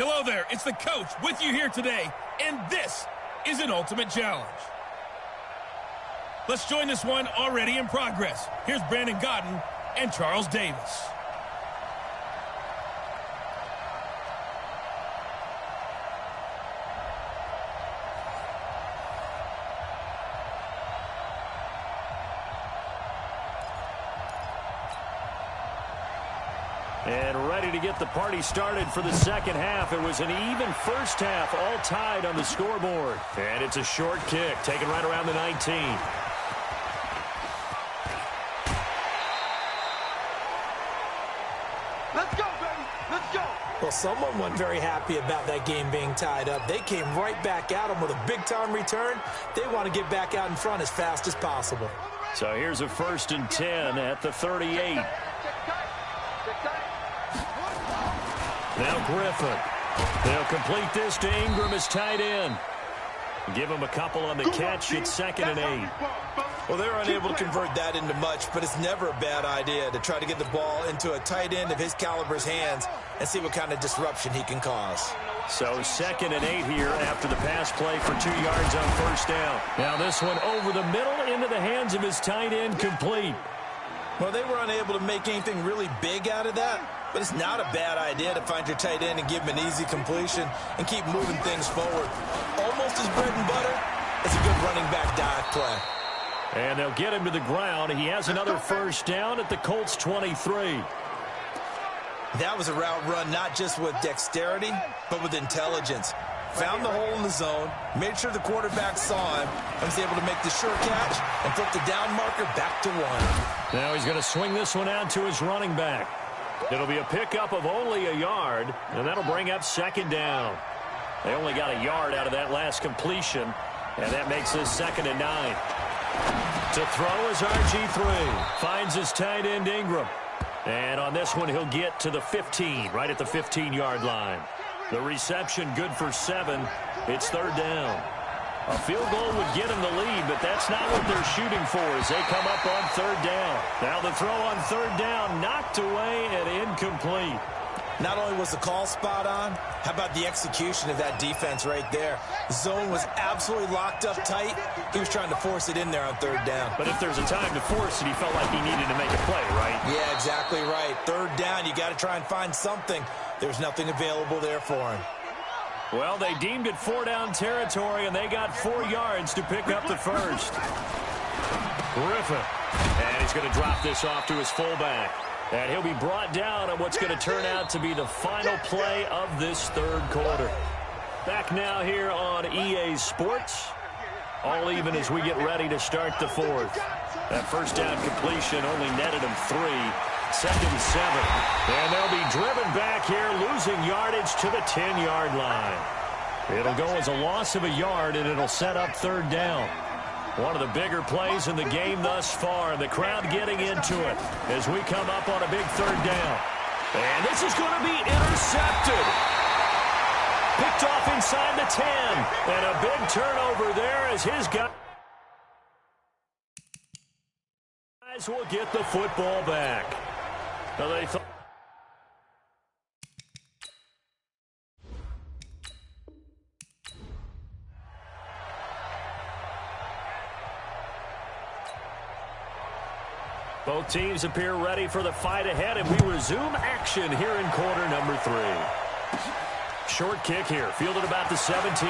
Hello there, it's the coach with you here today, and this is an ultimate challenge. Let's join this one already in progress. Here's Brandon Godden and Charles Davis. And ready to get the party started for the second half. It was an even first half, all tied on the scoreboard. And it's a short kick, taken right around the 19. Let's go, baby. Let's go. Well, someone wasn't very happy about that game being tied up. They came right back at them with a big-time return. They want to get back out in front as fast as possible. So here's a 1st and 10 at the 38. Now Griffin. They'll complete this to Ingram as tight end. Give him a couple on the catch. It's 2nd and 8. Well, they were unable to convert that into much, but it's never a bad idea to try to get the ball into a tight end of his caliber's hands and see what kind of disruption he can cause. So 2nd and 8 here after the pass play for 2 yards on 1st down. Now this one over the middle into the hands of his tight end, complete. Well, they were unable to make anything really big out of that, but it's not a bad idea to find your tight end and give him an easy completion and keep moving things forward. Almost as bread and butter as a good running back dive play. And they'll get him to the ground. He has another 1st down at the Colts 23. That was a route run not just with dexterity, but with intelligence. Found the hole in the zone, made sure the quarterback saw him, and was able to make the sure catch and flip the down marker back to 1. Now he's going to swing this one out to his running back. It'll be a pickup of only a yard, and that'll bring up 2nd down. They only got a yard out of that last completion, and that makes this 2nd and 9. To throw is RG3. Finds his tight end Ingram. And on this one, he'll get to the 15, right at the 15-yard line. The reception good for 7. It's 3rd down. A field goal would get him the lead, but that's not what they're shooting for as they come up on 3rd down. Now the throw on 3rd down, knocked away and incomplete. Not only was the call spot on, how about the execution of that defense right there? The zone was absolutely locked up tight. He was trying to force it in there on 3rd down. But if there's a time to force it, he felt like he needed to make a play, right? Yeah, exactly right. 3rd down, you got to try and find something. There's nothing available there for him. Well, they deemed it 4-down territory, and they got 4 yards to pick up the 1st. Griffin. And he's going to drop this off to his fullback. And he'll be brought down on what's going to turn out to be the final play of this 3rd quarter. Back now here on EA Sports. All even as we get ready to start the 4th. That 1st down completion only netted him 3. 2nd and 7. And they'll be driven back here, losing yardage to the 10-yard line. It'll go as a loss of a yard, and it'll set up 3rd down. One of the bigger plays in the game thus far. The crowd getting into it as we come up on a big 3rd down. And this is going to be intercepted. Picked off inside the 10. And a big turnover there as his guys will get the football back. So they thought. Both teams appear ready for the fight ahead, and we resume action here in quarter number 3. Short kick here, fielded about the 17.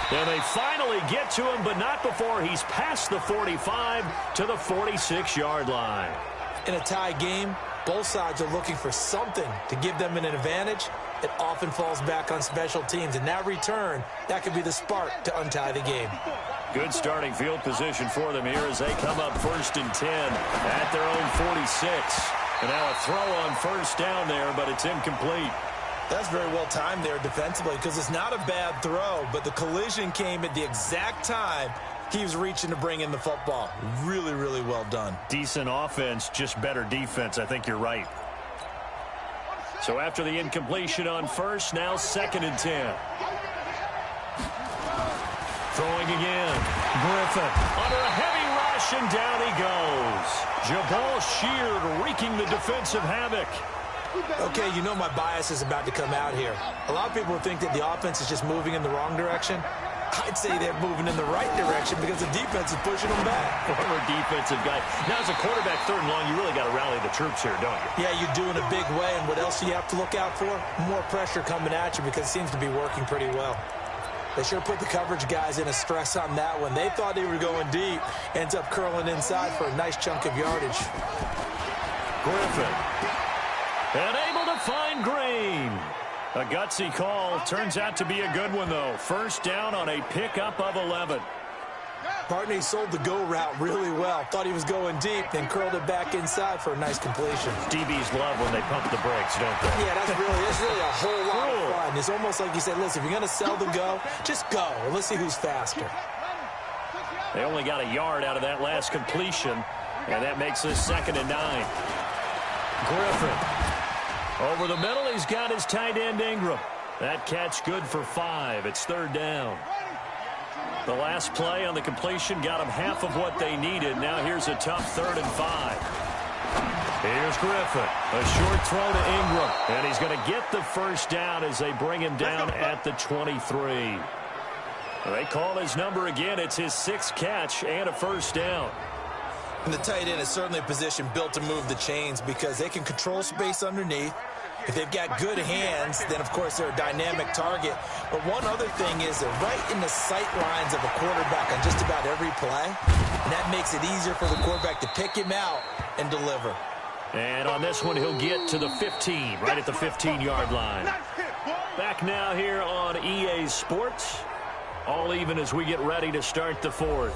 And they finally get to him, but not before he's past the 45 to the 46-yard line. In a tie game, both sides are looking for something to give them an advantage. It often falls back on special teams, and that return, that could be the spark to untie the game. Good starting field position for them here as they come up 1st and 10 at their own 46. And now a throw on 1st down there, but it's incomplete. That's very well timed there defensively because it's not a bad throw, but the collision came at the exact time he was reaching to bring in the football. Really, really well done. Decent offense, just better defense. I think you're right. So after the incompletion on 1st, now 2nd and 10. Throwing again. Griffin under a heavy rush, and down he goes. Jabal Sheard wreaking the defensive havoc. Okay, you know my bias is about to come out here. A lot of people think that the offense is just moving in the wrong direction. I'd say they're moving in the right direction because the defense is pushing them back. Former defensive guy. Now, as a quarterback, third and long, you really got to rally the troops here, don't you? Yeah, you're doing a big way, and what else do you have to look out for? More pressure coming at you because it seems to be working pretty well. They sure put the coverage guys in a stress on that one. They thought they were going deep. Ends up curling inside for a nice chunk of yardage. Griffin. And able to find Green. A gutsy call. Turns out to be a good one, though. First down on a pickup of 11. Partner sold the go route really well. Thought he was going deep, then curled it back inside for a nice completion. DBs love when they pump the brakes, don't they? Yeah, that's really a whole lot of fun. It's almost like you said, listen, if you're going to sell the go, just go. Let's see who's faster. They only got a yard out of that last completion, and that makes this 2nd and 9. Griffin. Over the middle, he's got his tight end Ingram. That catch good for 5. It's 3rd down. The last play on the completion got them half of what they needed. Now here's a tough 3rd and 5. Here's Griffin. A short throw to Ingram. And he's going to get the first down as they bring him down at the 23. They call his number again. It's his 6th catch and a first down. And the tight end is certainly a position built to move the chains because they can control space underneath. If they've got good hands, then, of course, they're a dynamic target. But one other thing is they're right in the sight lines of a quarterback on just about every play. And that makes it easier for the quarterback to pick him out and deliver. And on this one, he'll get to the 15, right at the 15-yard line. Back now here on EA Sports. All even as we get ready to start the 4th.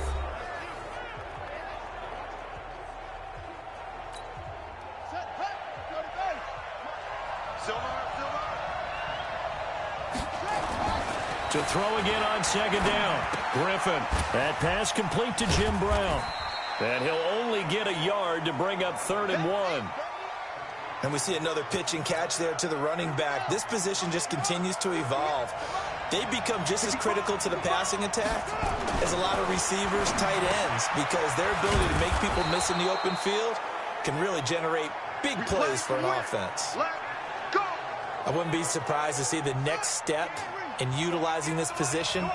To throw again on 2nd down. Griffin. That pass complete to Jim Brown. And he'll only get a yard to bring up 3rd and 1. And we see another pitch and catch there to the running back. This position just continues to evolve. They become just as critical to the passing attack as a lot of receivers, tight ends, because their ability to make people miss in the open field can really generate big plays for an offense. I wouldn't be surprised to see the next step in utilizing this position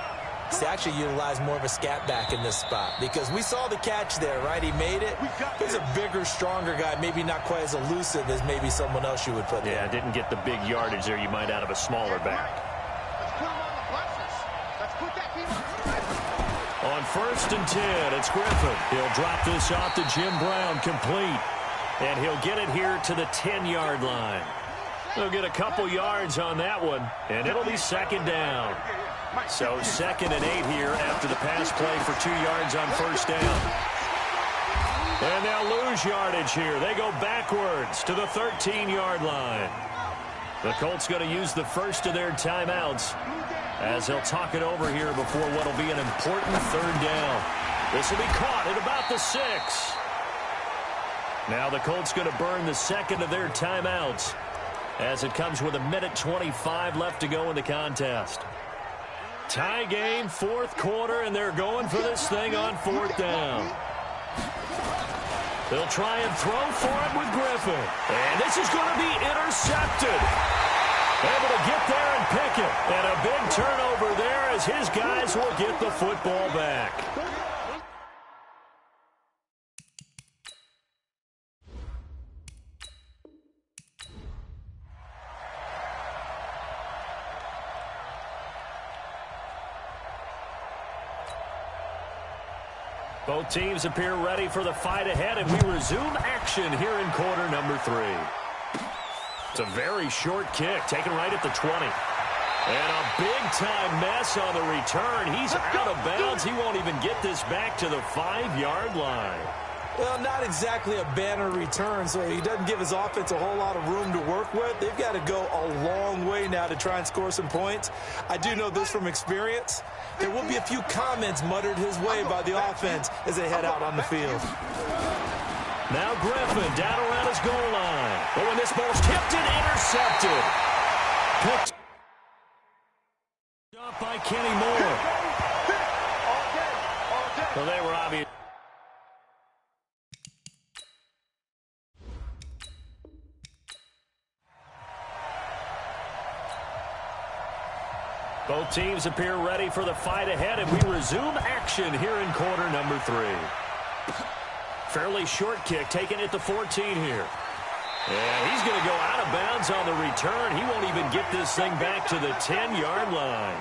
is to actually utilize more of a scat back in this spot, because we saw the catch there, right? He made it. He's a bigger, stronger guy, maybe not quite as elusive as maybe someone else you would put there. Yeah, didn't get the big yardage there you might out of a smaller back. On 1st and 10, it's Griffin. He'll drop this off to Jim Brown, complete. And he'll get it here to the 10-yard line. He'll get a couple yards on that one, and it'll be 2nd down. So 2nd and 8 here after the pass play for 2 yards on 1st down. And they'll lose yardage here. They go backwards to the 13-yard line. The Colts going to use the first of their timeouts as they'll talk it over here before what will be an important 3rd down. This will be caught at about the 6. Now the Colts going to burn the 2nd of their timeouts as it comes with 1:25 left to go in the contest. Tie game, 4th quarter, and they're going for this thing on 4th down. They'll try and throw for it with Griffin. And this is going to be intercepted. Able to get there and pick it. And a big turnover there as his guys will get the football back. Both teams appear ready for the fight ahead, and we resume action here in quarter number 3. It's a very short kick, taken right at the 20. And a big-time mess on the return. He's out of bounds. He won't even get this back to the 5-yard line. Well, not exactly a banner return, so he doesn't give his offense a whole lot of room to work with. They've got to go a long way now to try and score some points. I do know this from experience. There will be a few comments muttered his way by the offense as they head out on the field. Now Griffin down around his goal line. Oh, and this ball's tipped and intercepted. Picked up by Kenny Moore. Well, they were obvious. Both teams appear ready for the fight ahead, and we resume action here in quarter number 3. Fairly short kick, taking it to 14 here. And he's going to go out of bounds on the return. He won't even get this thing back to the 10-yard line.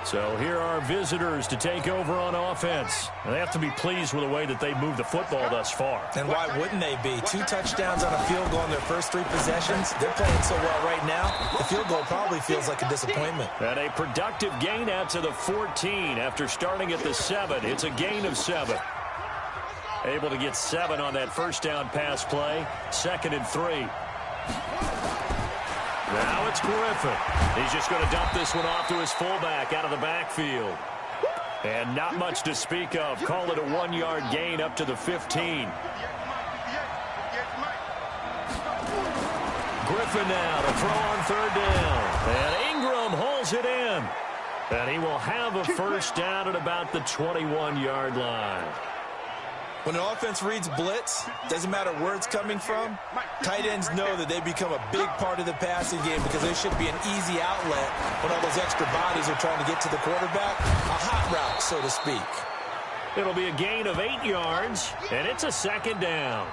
So here are visitors to take over on offense. They have to be pleased with the way that they moved the football thus far. And why wouldn't they be? 2 touchdowns on a field goal in their first 3 possessions. They're playing so well right now, the field goal probably feels like a disappointment. And a productive gain out to the 14 after starting at the 7. It's a gain of 7. Able to get 7 on that first down pass play. 2nd and 3. Now it's Griffin. He's just going to dump this one off to his fullback out of the backfield. And not much to speak of. Call it a 1-yard gain up to the 15. Griffin now to throw on 3rd down. And Ingram holds it in. And he will have a first down at about the 21-yard line. When an offense reads blitz, doesn't matter where it's coming from, tight ends know that they become a big part of the passing game because they should be an easy outlet when all those extra bodies are trying to get to the quarterback. A hot route, so to speak. It'll be a gain of 8 yards, and it's a 2nd down.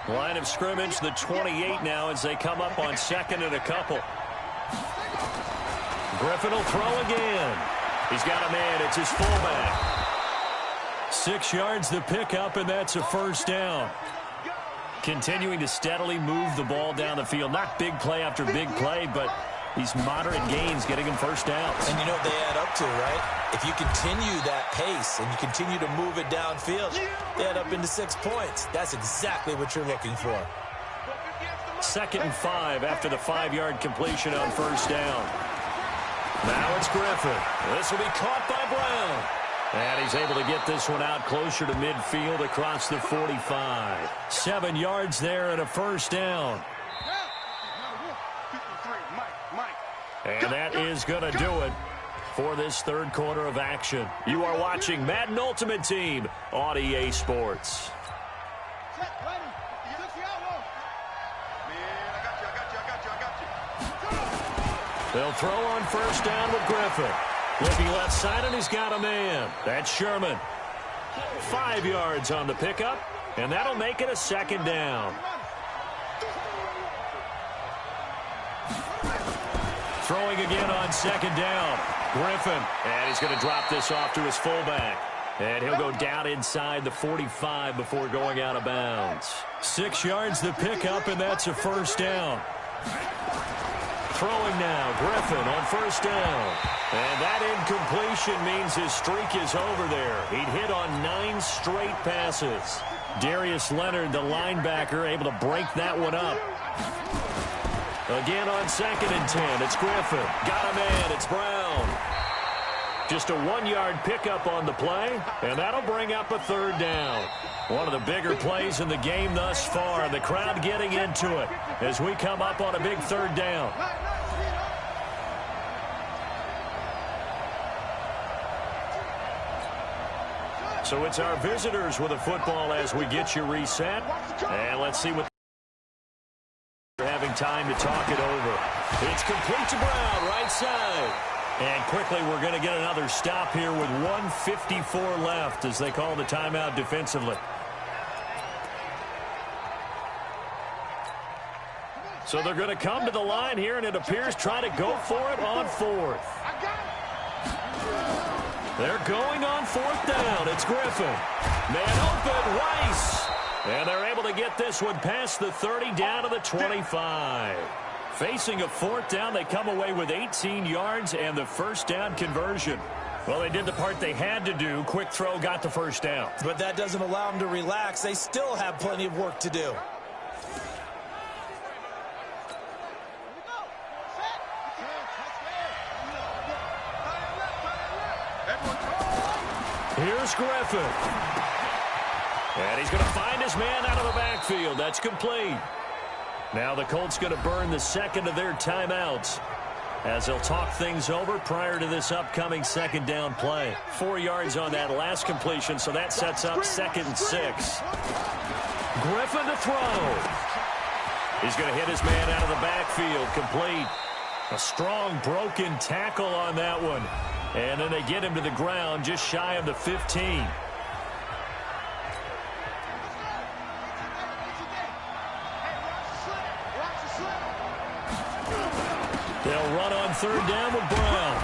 Line of scrimmage, the 28 now as they come up on 2nd and a couple. Griffin will throw again. He's got a man. It's his fullback. 6 yards to pick up, and that's a first down. Continuing to steadily move the ball down the field. Not big play after big play, but these moderate gains getting him first downs. And you know what they add up to, right? If you continue that pace and you continue to move it downfield, they add up into 6 points. That's exactly what you're looking for. 2nd and 5 after the 5-yard completion on first down. Now it's Griffin. This will be caught by Brown. And he's able to get this one out closer to midfield across the 45. 7 yards there and a first down. And that is going to do it for this 3rd quarter of action. You are watching Madden Ultimate Team on EA Sports. They'll throw on first down with Griffin. Looking left side, and he's got a man. That's Sherman. 5 yards on the pickup, and that'll make it a 2nd down. Throwing again on 2nd down. Griffin, and he's going to drop this off to his fullback. And he'll go down inside the 45 before going out of bounds. 6 yards to pick up, and that's a first down. Throwing now, Griffin on first down. And that incompletion means his streak is over there. He'd hit on 9 straight passes. Darius Leonard, the linebacker, able to break that one up. Again on 2nd and 10, it's Griffin. Got a man, it's Brown. Just a 1-yard pickup on the play, and that'll bring up a 3rd down. One of the bigger plays in the game thus far. The crowd getting into it as we come up on a big 3rd down. So it's our visitors with the football as we get you reset. And let's see what they're having time to talk it over. It's complete to Brown, right side. And quickly we're going to get another stop here with 1:54 left as they call the timeout defensively. So they're going to come to the line here, and it appears try to go for it on 4th. They're going on 4th down. It's Griffin. Man open, Rice. And they're able to get this one past the 30 down to the 25. Facing a 4th down, they come away with 18 yards and the first down conversion. Well, they did the part they had to do. Quick throw, got the first down. But that doesn't allow them to relax. They still have plenty of work to do. Here's Griffin. And he's going to find his man out of the backfield. That's complete. Now the Colts going to burn the 2nd of their timeouts as they'll talk things over prior to this upcoming 2nd down play. 4 yards on that last completion, so that sets up 2nd and 6. Griffin to throw. He's going to hit his man out of the backfield. Complete. A strong broken tackle on that one. And then they get him to the ground just shy of the 15. They'll run on third down with Brown.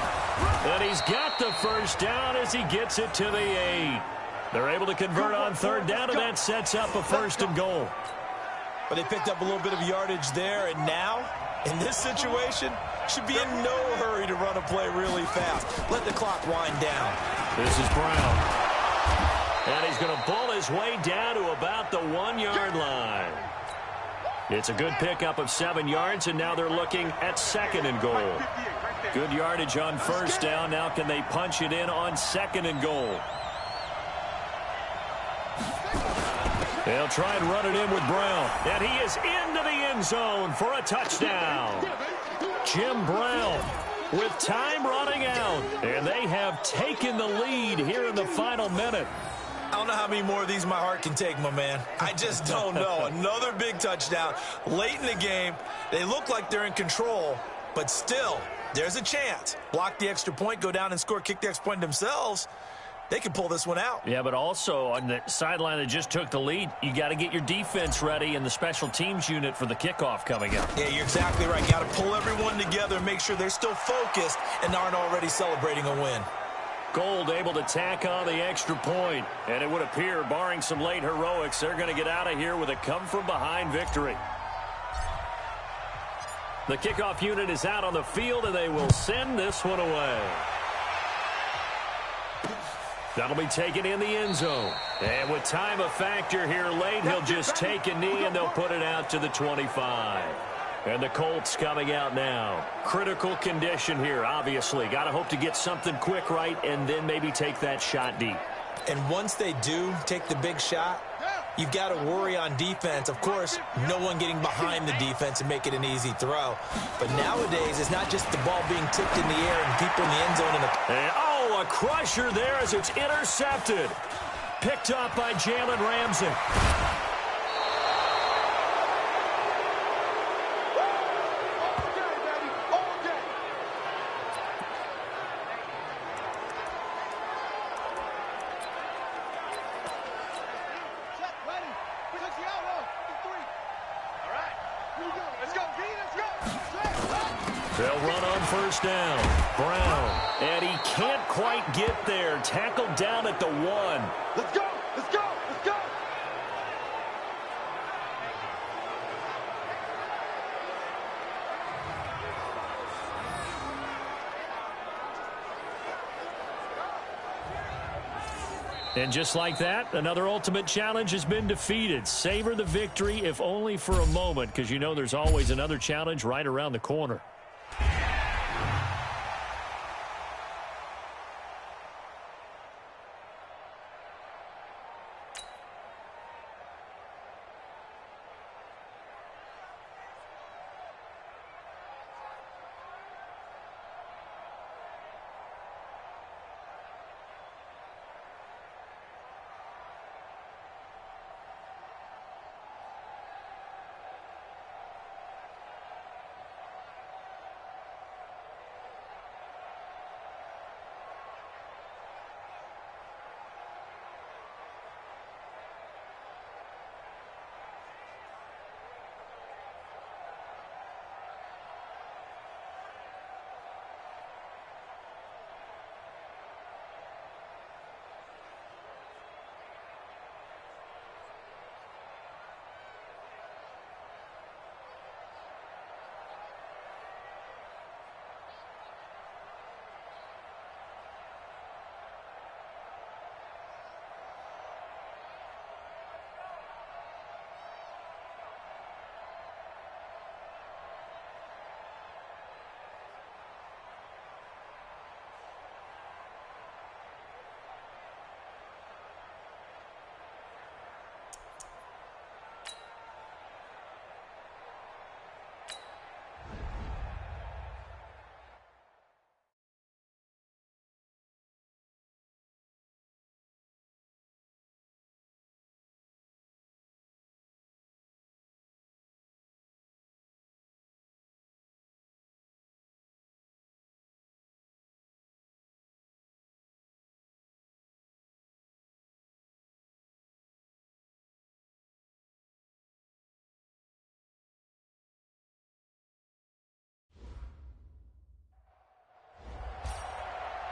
And he's got the first down as he gets it to the 8. They're able to convert on third down, and that sets up a first and goal. But they picked up a little bit of yardage there, and now, in this situation, should be in no hurry to run a play really fast. Let the clock wind down. This is Brown. And he's going to bull his way down to about the 1-yard line. It's a good pickup of 7 yards, and now they're looking at second and goal. Good yardage on first down. Now can they punch it in on second and goal? They'll try and run it in with Brown. And he is into the end zone for a touchdown. Jim Brown with time running out. And they have taken the lead here in the final minute. I don't know how many more of these my heart can take, my man. I just don't know. Another big touchdown. Late in the game, they look like they're in control, but still, there's a chance. Block the extra point, go down and score, kick the extra point themselves. They can pull this one out. Yeah, but also on the sideline that just took the lead, you got to get your defense ready and the special teams unit for the kickoff coming up. Yeah, you're exactly right. Got to pull everyone together and make sure they're still focused and aren't already celebrating a win. Gold able to tack on the extra point. And it would appear, barring some late heroics, they're going to get out of here with a come-from-behind victory. The kickoff unit is out on the field, and they will send this one away. That'll be taken in the end zone. And with time a factor here late, he'll just take a knee, and they'll put it out to the 25. And the Colts coming out now. Critical condition here, obviously. Got to hope to get something quick right and then maybe take that shot deep. And once they do take the big shot, you've got to worry on defense. Of course, no one getting behind the defense and make it an easy throw. But nowadays, it's not just the ball being tipped in the air and people in the end zone. And, a crusher there as it's intercepted. Picked up by Jalen Ramsey. They'll run on first down. Brown. And he can't quite get there. Tackled down at the 1. Let's go! Let's go! Let's go! And just like that, another ultimate challenge has been defeated. Savor the victory, if only for a moment, because you know there's always another challenge right around the corner.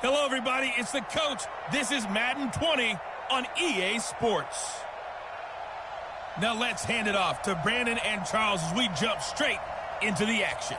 Hello, everybody. It's the coach. This is Madden 20 on EA Sports. Now let's hand it off to Brandon and Charles as we jump straight into the action.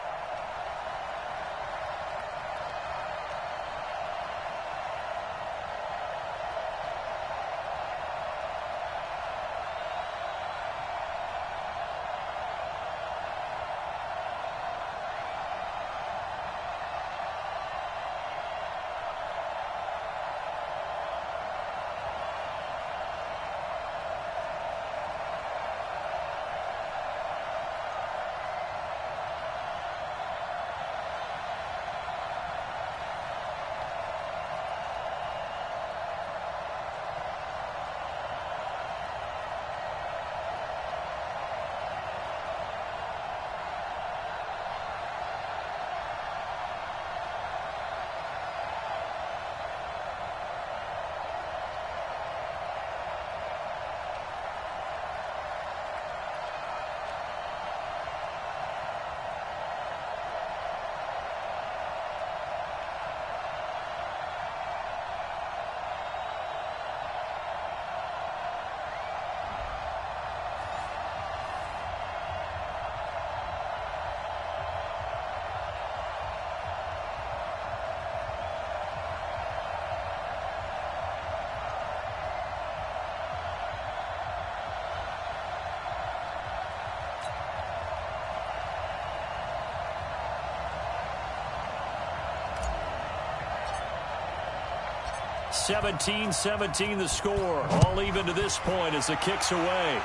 (17-17) the score. All even to this point as the kick's away.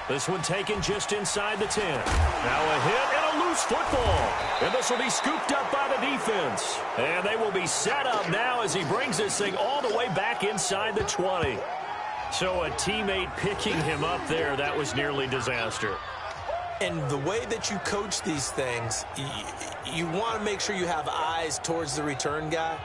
This one taken just inside the 10. Now a hit and a loose football. And this will be scooped up by the defense. And they will be set up now as he brings this thing all the way back inside the 20. So a teammate picking him up there, that was nearly disaster. And the way that you coach these things, you want to make sure you have eyes towards the return guy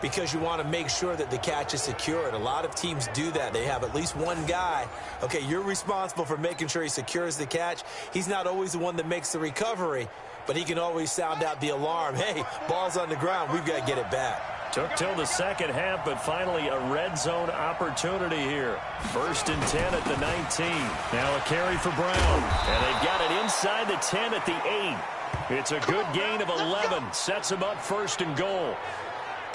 because you want to make sure that the catch is secured. A lot of teams do that. They have at least one guy. Okay, you're responsible for making sure he secures the catch. He's not always the one that makes the recovery, but he can always sound out the alarm. Hey, ball's on the ground. We've got to get it back. Took till the second half, but finally a red zone opportunity here. 1st and 10 at the 19. Now a carry for Brown. And they've got it inside the 10 at the 8. It's a good gain of 11. Sets him up 1st and goal.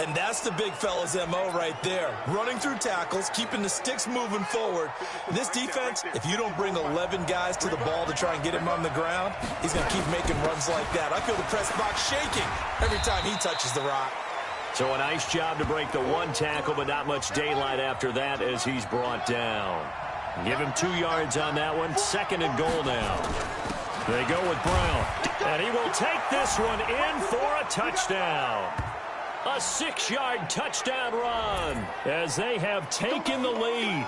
And that's the big fella's MO right there. Running through tackles, keeping the sticks moving forward. This defense, if you don't bring 11 guys to the ball to try and get him on the ground, he's going to keep making runs like that. I feel the press box shaking every time he touches the rock. So a nice job to break the one tackle, but not much daylight after that as he's brought down. Give him 2 yards on that one. 2nd and goal now. They go with Brown. And he will take this one in for a touchdown. A 6-yard touchdown run as they have taken the lead.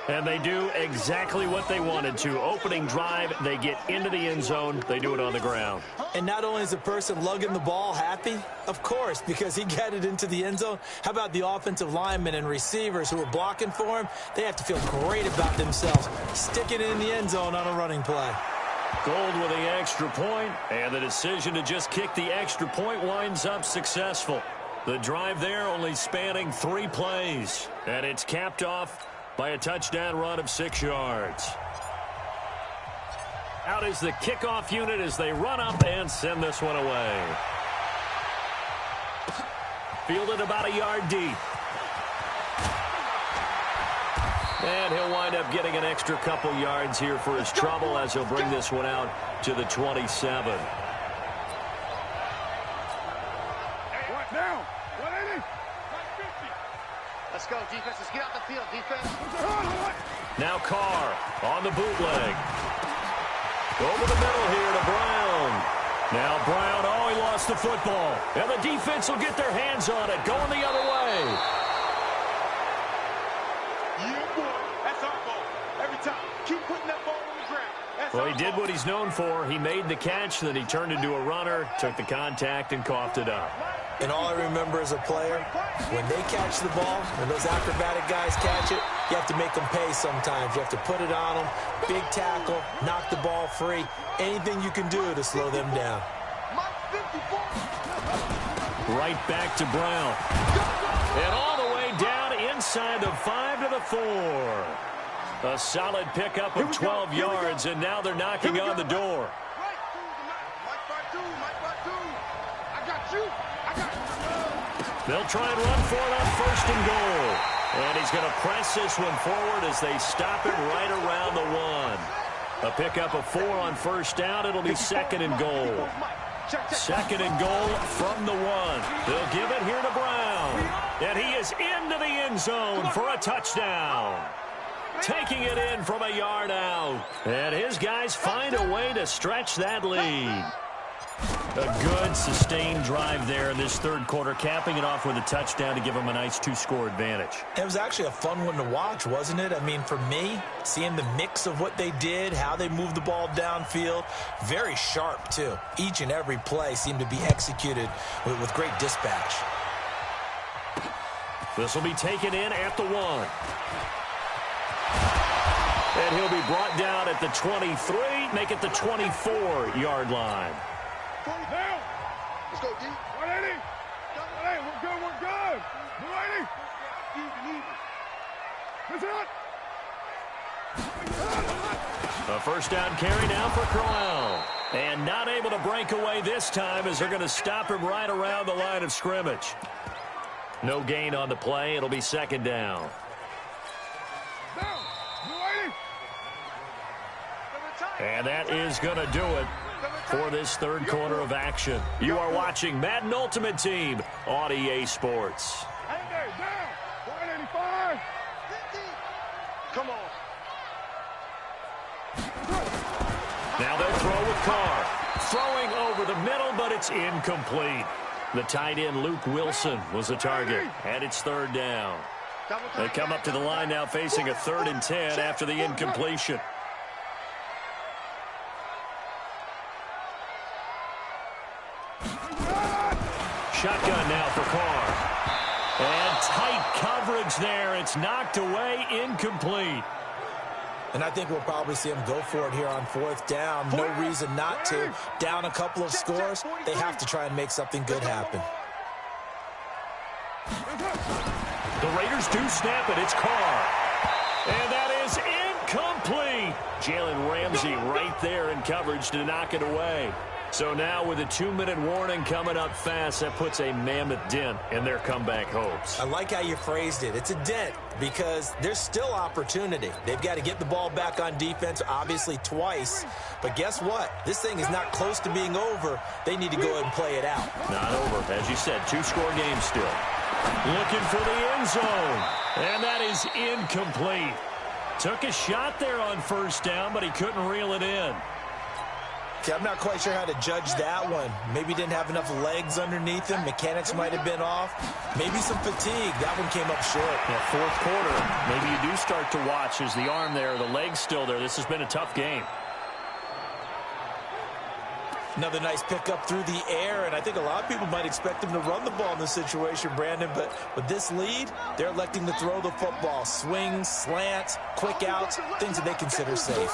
And they do exactly what they wanted to. Opening drive, they get into the end zone. They do it on the ground. And not only is the person lugging the ball happy, of course, because he got it into the end zone. How about the offensive linemen and receivers who are blocking for him? They have to feel great about themselves, sticking it in the end zone on a running play. Gold with the extra point, and the decision to just kick the extra point winds up successful. The drive there only spanning 3 plays, and it's capped off by a touchdown run of 6 yards. Out is the kickoff unit as they run up and send this one away. Fielded about a yard deep. And he'll wind up getting an extra couple yards here for his trouble as he'll bring this one out to the 27. Let's go, defense. Let's get out the field, defense. Now Carr on the bootleg. Over the middle here to Brown. Now Brown, oh, he lost the football. And the defense will get their hands on it, going the other way. Yeah, boy. That's our ball. Every time. Keep putting that ball on the ground. Well, he did what he's known for. He made the catch, then he turned into a runner, took the contact, and coughed it up. And all I remember as a player, when they catch the ball, when those acrobatic guys catch it, you have to make them pay sometimes. You have to put it on them, big tackle, knock the ball free, anything you can do to slow them down. Right back to Brown. And all the way down inside the 5 to the 4. A solid pickup of 12 yards, and now they're knocking on the door. They'll try and run for it on 1st and goal. And he's going to press this one forward as they stop him right around the 1. A pickup of 4 on 1st down. It'll be 2nd and goal. 2nd and goal from the 1. They'll give it here to Brown. And he is into the end zone for a touchdown. Taking it in from a yard out. And his guys find a way to stretch that lead. A good, sustained drive there in this 3rd quarter, capping it off with a touchdown to give them a nice 2-score advantage. It was actually a fun one to watch, wasn't it? I mean, for me, seeing the mix of what they did, how they moved the ball downfield, very sharp, too. Each and every play seemed to be executed with great dispatch. This will be taken in at the 1. And he'll be brought down at the 23, make it the 24-yard line. Down. Let's go, D. 180. 180. We're good. We're good. 180. Even. That's it. A 1st down carry now for Crowell. And not able to break away this time as they're going to stop him right around the line of scrimmage. No gain on the play. It'll be 2nd down. Down. 180. And that is going to do it for this 3rd quarter of action. You are watching Madden Ultimate Team on EA Sports. Hang there, down. 185. 50. Come on. Now they'll throw with Carr. Throwing over the middle, but it's incomplete. The tight end, Luke Wilson, was the target. And it's 3rd down. They come up to the line now facing a 3rd and 10 after the incompletion. Shotgun now for Carr. And tight coverage there. It's knocked away, incomplete. And I think we'll probably see them go for it here on 4th down. No reason not to. Down a couple of scores, they have to try and make something good happen. The Raiders do snap it. It's Carr. And that is incomplete. Jalen Ramsey right there in coverage to knock it away. So now with a 2-minute warning coming up fast, that puts a mammoth dent in their comeback hopes. I like how you phrased it. It's a dent because there's still opportunity. They've got to get the ball back on defense, obviously twice. But guess what? This thing is not close to being over. They need to go ahead and play it out. Not over. As you said, 2-score game still. Looking for the end zone. And that is incomplete. Took a shot there on 1st down, but he couldn't reel it in. I'm not quite sure how to judge that one. Maybe didn't have enough legs underneath him. Mechanics might have been off. Maybe some fatigue. That one came up short. Yeah, 4th quarter. Maybe you do start to watch. Is the arm there, the leg's still there? This has been a tough game. Another nice pickup through the air, and I think a lot of people might expect them to run the ball in this situation, Brandon, but with this lead, they're electing to throw the football. Swings, slants, quick outs, things that they consider safe.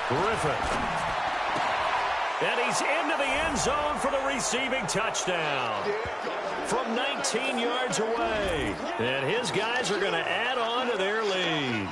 Griffin. And he's into the end zone for the receiving touchdown from 19 yards away. And his guys are going to add on to their lead.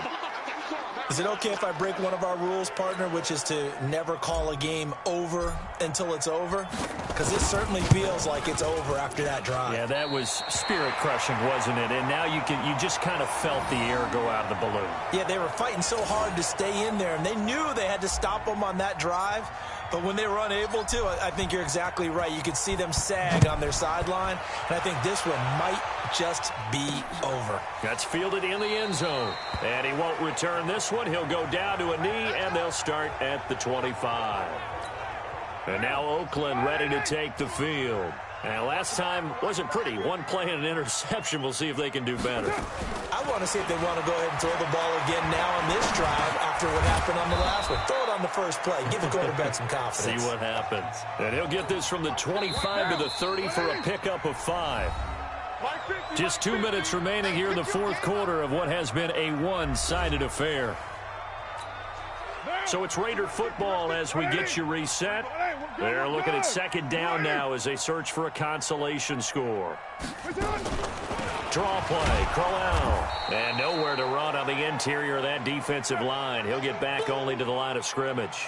Is it okay if I break one of our rules, partner, which is to never call a game over until it's over? Because it certainly feels like it's over after that drive. Yeah, that was spirit-crushing, wasn't it? And now you just kind of felt the air go out of the balloon. Yeah, they were fighting so hard to stay in there, and they knew they had to stop them on that drive. But when they were unable to, I think you're exactly right. You could see them sag on their sideline, and I think this one might just be over. That's fielded in the end zone. And he won't return this one. He'll go down to a knee, and they'll start at the 25. And now Oakland ready to take the field. And last time wasn't pretty. One play and an interception. We'll see if they can do better. I want to see if they want to go ahead and throw the ball again now on this drive after what happened on the last one. Throw it on the first play. Give the quarterback some confidence. See what happens. And he'll get this from the 25 to the 30 for a pickup of 5. Just 2 minutes remaining here in the 4th quarter of what has been a one-sided affair. So it's Raider football as we get you reset. They're looking at second down now as they search for a consolation score. Draw play, Crowell. And nowhere to run on the interior of that defensive line. He'll get back only to the line of scrimmage.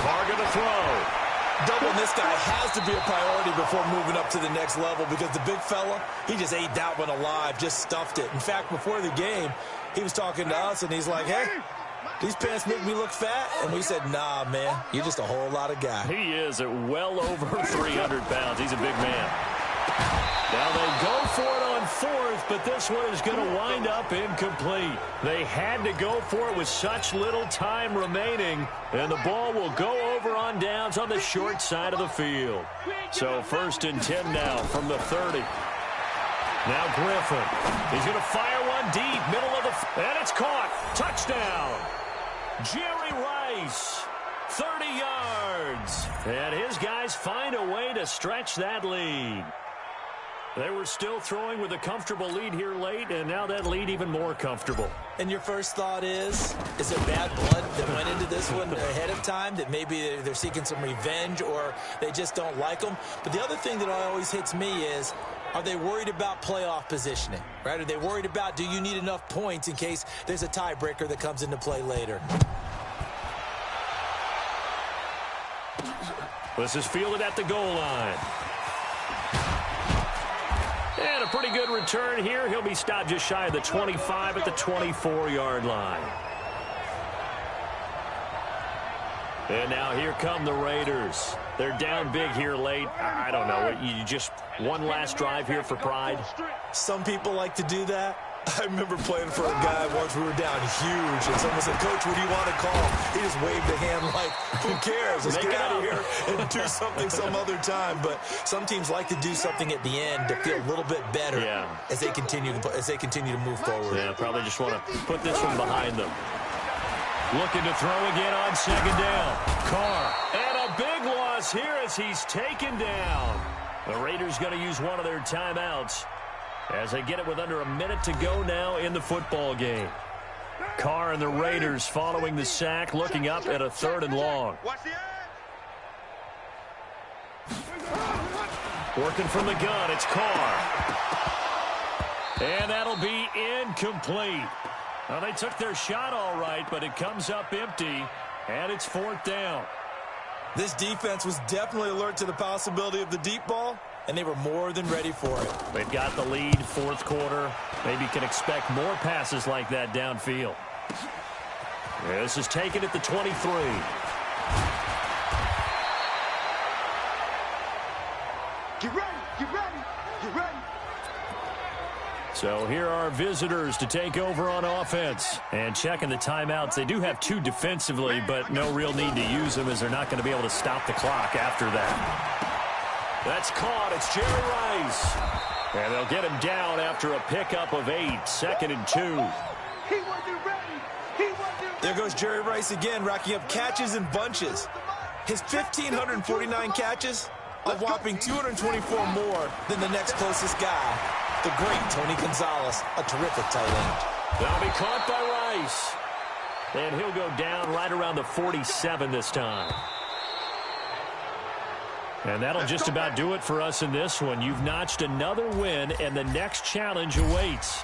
Carr to the throw. Doubling this guy has to be a priority before moving up to the next level because the big fella, he just ate that one alive, just stuffed it. In fact, before the game, he was talking to us, and he's like, hey, these pants make me look fat. And we said, nah, man, you're just a whole lot of guy. He is at well over 300 pounds. He's a big man. Now they go for it on fourth, but this one is going to wind up incomplete. They had to go for it with such little time remaining, and the ball will go over on downs on the short side of the field. So 1st and 10 now from the 30. Now Griffin. He's going to fire one deep, middle of the... And it's caught. Touchdown. Jerry Rice. 30 yards. And his guys find a way to stretch that lead. They were still throwing with a comfortable lead here late, and now that lead even more comfortable. And your first thought is it bad blood that went into this one ahead of time, that maybe they're seeking some revenge or they just don't like them? But the other thing that always hits me is, are they worried about playoff positioning, right? Are they worried about, do you need enough points in case there's a tiebreaker that comes into play later? This is fielded at the goal line. And a pretty good return here. He'll be stopped just shy of the 25 at the 24-yard line. And now here come the Raiders. They're down big here late. I don't know. You just one last drive here for pride. Some people like to do that. I remember playing for a guy once. We were down huge, and someone said, Coach, what do you want to call? He just waved a hand like, who cares? Let's get out of here and do something some other time. But some teams like to do something at the end to feel a little bit better as they continue to move forward. Yeah, probably just want to put this one behind them. Looking to throw again on second down. Carr. And a big loss here as he's taken down. The Raiders going to use one of their timeouts as they get it with under a minute to go now in the football game. Carr and the Raiders following the sack, looking up at a 3rd and long. Working from the gun, it's Carr. And that'll be incomplete. Well, they took their shot all right, but it comes up empty, and it's 4th down. This defense was definitely alert to the possibility of the deep ball, and they were more than ready for it. They've got the lead, 4th quarter. Maybe can expect more passes like that downfield. This is taken at the 23. Get ready, get ready, get ready. So here are visitors to take over on offense. And checking the timeouts, they do have 2 defensively, but no real need to use them as they're not going to be able to stop the clock after that. That's caught. It's Jerry Rice. And they'll get him down after a pickup of 8. 2nd and 2. He wasn't ready. He wasn't ready. There goes Jerry Rice again, racking up catches in bunches. His 1,549 catches, a whopping 224 more than the next closest guy, the great Tony Gonzalez, a terrific tight end. That'll be caught by Rice. And he'll go down right around the 47 this time. And that'll just about do it for us in this one. You've notched another win, and the next challenge awaits.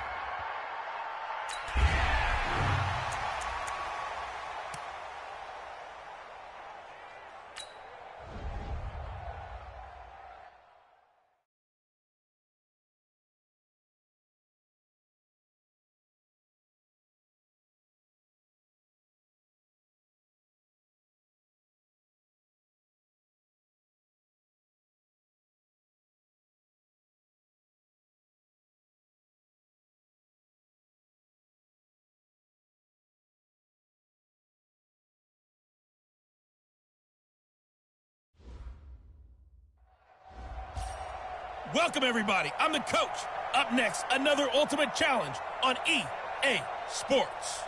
Welcome, everybody. I'm the coach. Up next, another ultimate challenge on EA Sports.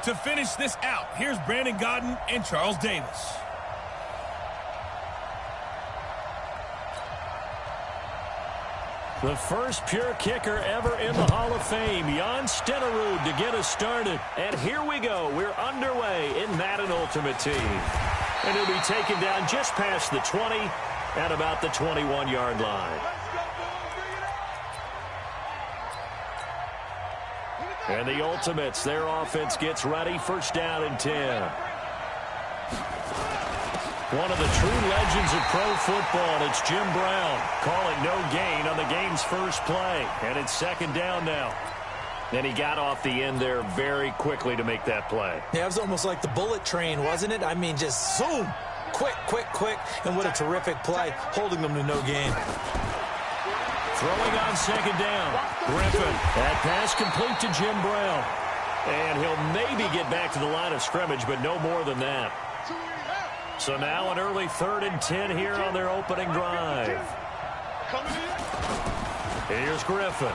To finish this out, here's Brandon Godden and Charles Davis. The first pure kicker ever in the Hall of Fame, Jan Stenerud, to get us started. And here we go. We're underway in Madden Ultimate Team. And he'll be taken down just past the 20 at about the 21-yard line. And the Ultimates, their offense gets ready. First down and 10. One of the true legends of pro football, it's Jim Brown, calling no gain on the game's first play. And it's second down now. And he got off the end there very quickly to make that play. Yeah, it was almost like the bullet train, wasn't it? I mean, just zoom. Quick, quick, quick. And what a terrific play, holding them to no gain. Throwing on second down. Griffin. That pass complete to Jim Brown. And he'll maybe get back to the line of scrimmage, but no more than that. So now an early 3rd and 10 here on their opening drive. Here's Griffin.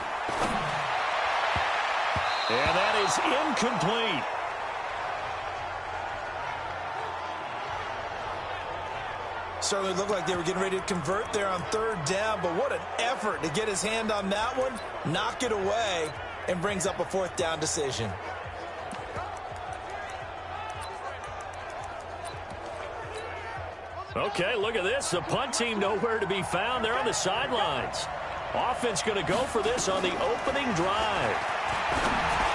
And that is incomplete. Certainly looked like they were getting ready to convert there on 3rd down, but what an effort to get his hand on that one, knock it away, and brings up a 4th down decision. Okay, look at this. The punt team nowhere to be found. They're on the sidelines. Offense going to go for this on the opening drive.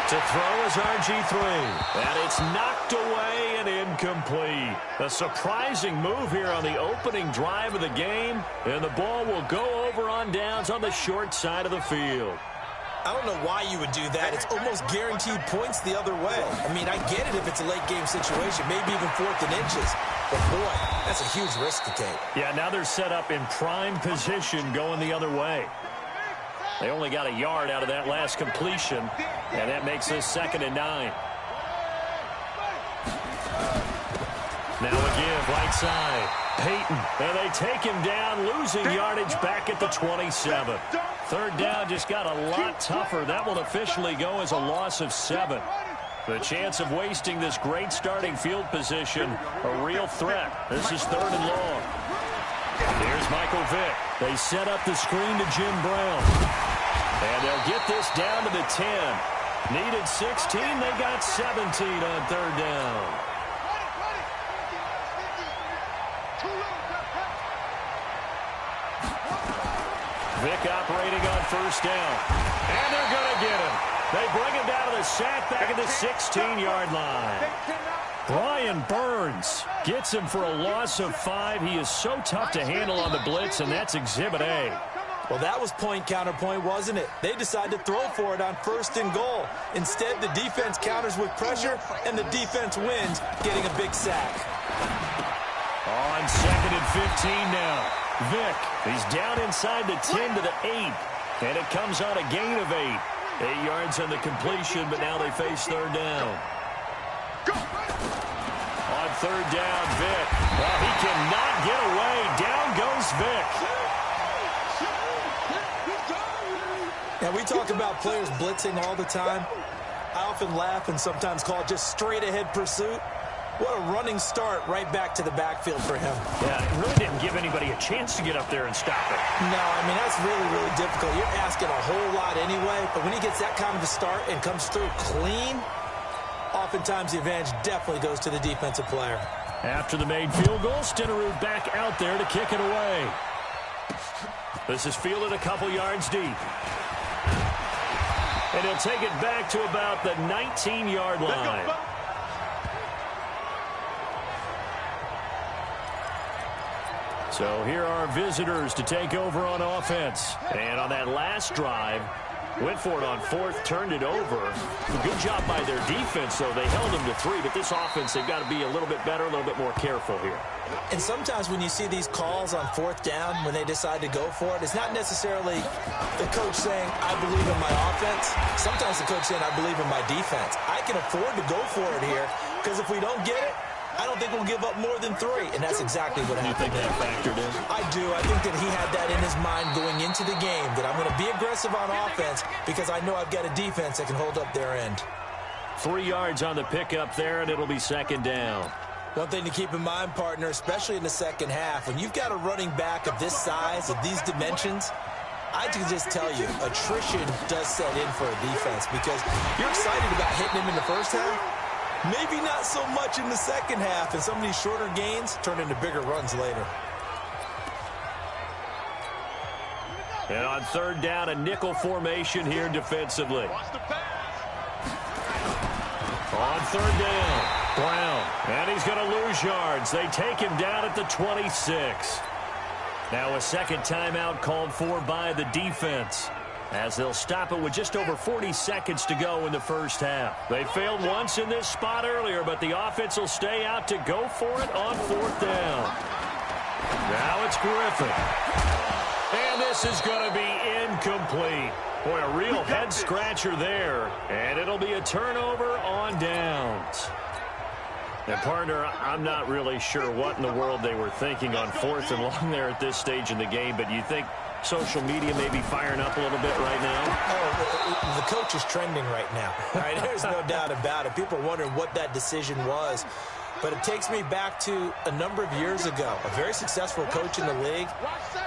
To throw is RG-3. And it's knocked away and incomplete. A surprising move here on the opening drive of the game. And the ball will go over on downs on the short side of the field. I don't know why you would do that. It's almost guaranteed points the other way. I mean, I get it if it's a late game situation, maybe even 4th and inches. But, boy, that's a huge risk to take. Yeah, now they're set up in prime position going the other way. They only got a yard out of that last completion, and that makes this 2nd and 9. Now again, right side. Peyton, and they take him down, losing yardage back at the 27. 3rd down just got a lot tougher. That will officially go as a loss of 7. The chance of wasting this great starting field position, a real threat. This is 3rd and long. Here's Michael Vick. They set up the screen to Jim Brown. And they'll get this down to the 10. Needed 16, they got 17 on 3rd down. Vick operating on 1st down. And they're going to get him. They bring him down to the sack back at the 16-yard line. Brian Burns gets him for a loss of 5. He is so tough to handle on the blitz, and that's Exhibit A. Well, that was point counterpoint, wasn't it? They decided to throw for it on 1st and goal. Instead, the defense counters with pressure, and the defense wins, getting a big sack. On 2nd and 15 now. Vick, he's down inside the 10 to the 8. And it comes on a gain of 8. 8 yards on the completion, but now they face 3rd down. On 3rd down, Vick. Well, he cannot get away. Down goes Vick. Now, we talk about players blitzing all the time. I often laugh and sometimes call it just straight-ahead pursuit. What a running start right back to the backfield for him. Yeah, it really didn't give anybody a chance to get up there and stop it. No, I mean, that's really, really difficult. You're asking a whole lot anyway, but when he gets that kind of a start and comes through clean, oftentimes the advantage definitely goes to the defensive player. After the made field goal, Stenerud back out there to kick it away. This is fielded a couple yards deep. And he'll take it back to about the 19-yard line. So here are visitors to take over on offense. And on that last drive, went for it on 4th, turned it over. Good job by their defense, though. They held them to 3, but this offense, they've got to be a little bit better, a little bit more careful here. And sometimes when you see these calls on 4th down, when they decide to go for it, it's not necessarily the coach saying, I believe in my offense. Sometimes the coach saying, I believe in my defense. I can afford to go for it here, because if we don't get it, I don't think we'll give up more than 3, and that's exactly what happened. You think that factored in? I do. I think that he had that in his mind going into the game, that I'm going to be aggressive on offense because I know I've got a defense that can hold up their end. 3 yards on the pickup there, and it'll be 2nd down. One thing to keep in mind, partner, especially in the second half, when you've got a running back of this size, of these dimensions, I can just tell you, attrition does set in for a defense because you're excited about hitting him in the first half. Maybe not so much in the second half, and some of these shorter gains turn into bigger runs later. And on third down, a nickel formation here defensively. On third down, Brown. And he's going to lose yards. They take him down at the 26. Now a second timeout called for by the defense, as they'll stop it with just over 40 seconds to go in the first half. They failed once in this spot earlier, but the offense will stay out to go for it on fourth down. Now it's Griffin. And this is going to be incomplete. Boy, a real head-scratcher there. And it'll be a turnover on downs. And, partner, I'm not really sure what in the world they were thinking on fourth and long there at this stage in the game, but you think social media may be firing up a little bit right now? Oh, the coach is trending right now. All right, there's no doubt about it. People are wondering what that decision was. But it takes me back to a number of years ago. A very successful coach in the league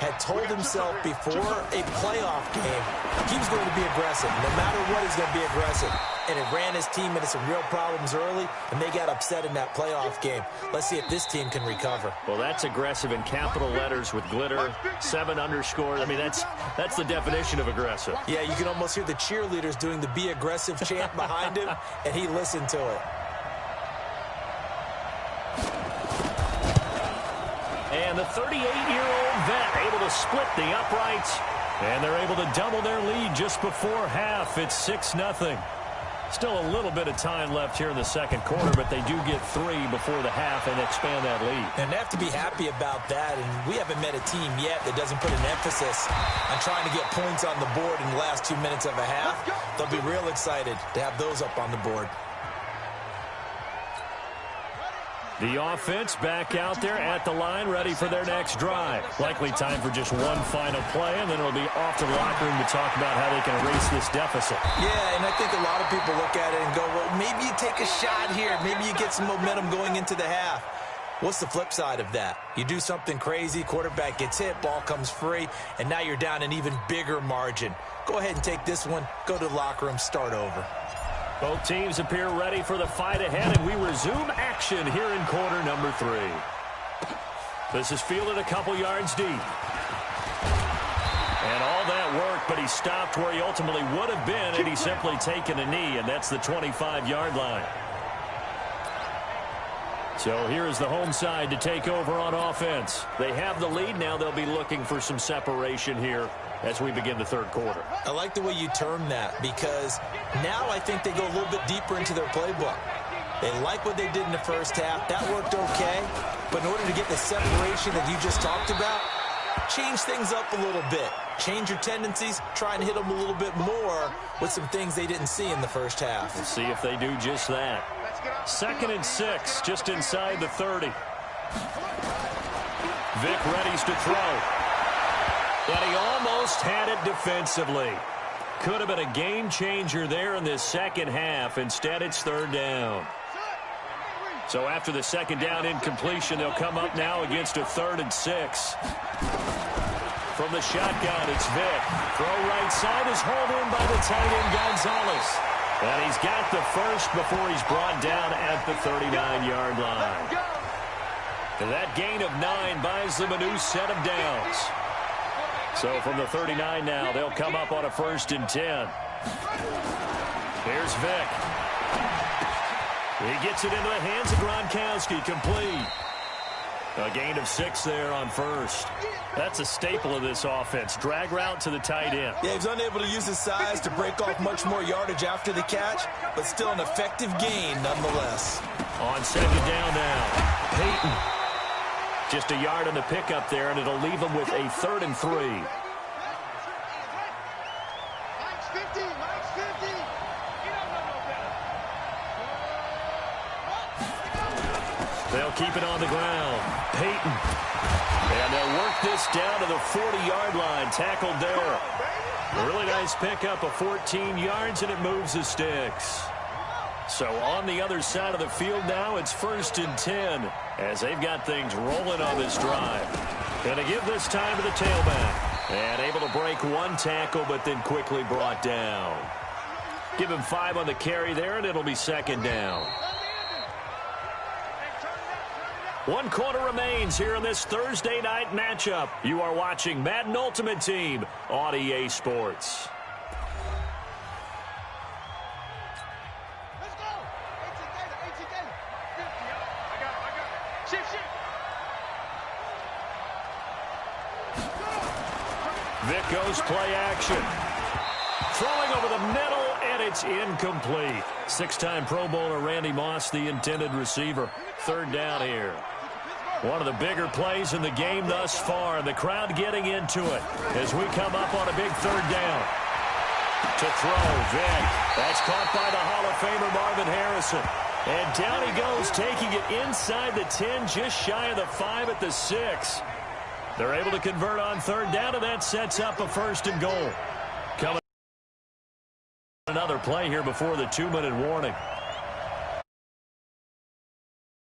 had told himself before a playoff game he was going to be aggressive. No matter what, he's going to be aggressive. And it ran his team into some real problems early, and they got upset in that playoff game. Let's see if this team can recover. Well, that's aggressive in capital letters with glitter, 7 underscores. I mean, that's the definition of aggressive. Yeah, you can almost hear the cheerleaders doing the be aggressive chant behind him, and he listened to it. And the 38-year-old vet able to split the uprights. And they're able to double their lead just before half. It's 6-0. Still a little bit of time left here in the second quarter, but they do get 3 before the half and expand that lead. And they have to be happy about that. And we haven't met a team yet that doesn't put an emphasis on trying to get points on the board in the last 2 minutes of a half. They'll be real excited to have those up on the board. The offense back out there at the line, ready for their next drive. Likely time for just one final play, and then it'll be off to the locker room to talk about how they can erase this deficit. Yeah, and I think a lot of people look at it and go, well, maybe you take a shot here. Maybe you get some momentum going into the half. What's the flip side of that? You do something crazy, quarterback gets hit, ball comes free, and now you're down an even bigger margin. Go ahead and take this one, go to the locker room, start over. Both teams appear ready for the fight ahead, and we resume action here in quarter number 3. This is fielded a couple yards deep. And all that work, but he stopped where he ultimately would have been had he simply taken a knee, and that's the 25-yard line. So here's the home side to take over on offense. They have the lead. Now they'll be looking for some separation here as we begin the third quarter. I like the way you term that, because now I think they go a little bit deeper into their playbook. They like what they did in the first half. That worked okay. But in order to get the separation that you just talked about, change things up a little bit. Change your tendencies. Try and hit them a little bit more with some things they didn't see in the first half. We'll see if they do just that. 2nd and 6, just inside the 30. Vic readies to throw. And he almost had it defensively. Could have been a game changer there in this second half. Instead, it's 3rd down. So after the 2nd down incompletion, they'll come up now against a 3rd and 6. From the shotgun, it's Vic. Throw right side is hauled in by the tight end, Gonzalez. And he's got the first before he's brought down at the 39-yard line. And that gain of 9 buys them a new set of downs. So from the 39 now, they'll come up on a 1st and 10. Here's Vic. He gets it into the hands of Gronkowski, complete. A gain of 6 there on 1st. That's a staple of this offense. Drag route to the tight end. Yeah, he's unable to use his size to break off much more yardage after the catch, but still an effective gain nonetheless. On 2nd down now, Peyton. Just a yard on the pickup there, and it'll leave him with a 3rd and 3. They'll keep it on the ground. Peyton. And they'll work this down to the 40-yard line. Tackled there. A really nice pickup of 14 yards, and it moves the sticks. So on the other side of the field now, it's 1st and 10 as they've got things rolling on this drive. Going to give this time to the tailback. And able to break one tackle, but then quickly brought down. Give him 5 on the carry there, and it'll be second down. 1 quarter remains here in this Thursday night matchup. You are watching Madden Ultimate Team on EA Sports. Let's go. 18 gator. 50. I got it. Shift. Vic goes play action. Throwing over the middle, and it's incomplete. 6-time Pro Bowler Randy Moss, the intended receiver. Third down here. One of the bigger plays in the game thus far, and the crowd getting into it as we come up on a big third down. To throw, Vic. That's caught by the Hall of Famer Marvin Harrison. And down he goes, taking it inside the 10, just shy of the 5 at the 6. They're able to convert on third down, and that sets up a 1st and goal. Coming another play here before the 2-minute warning.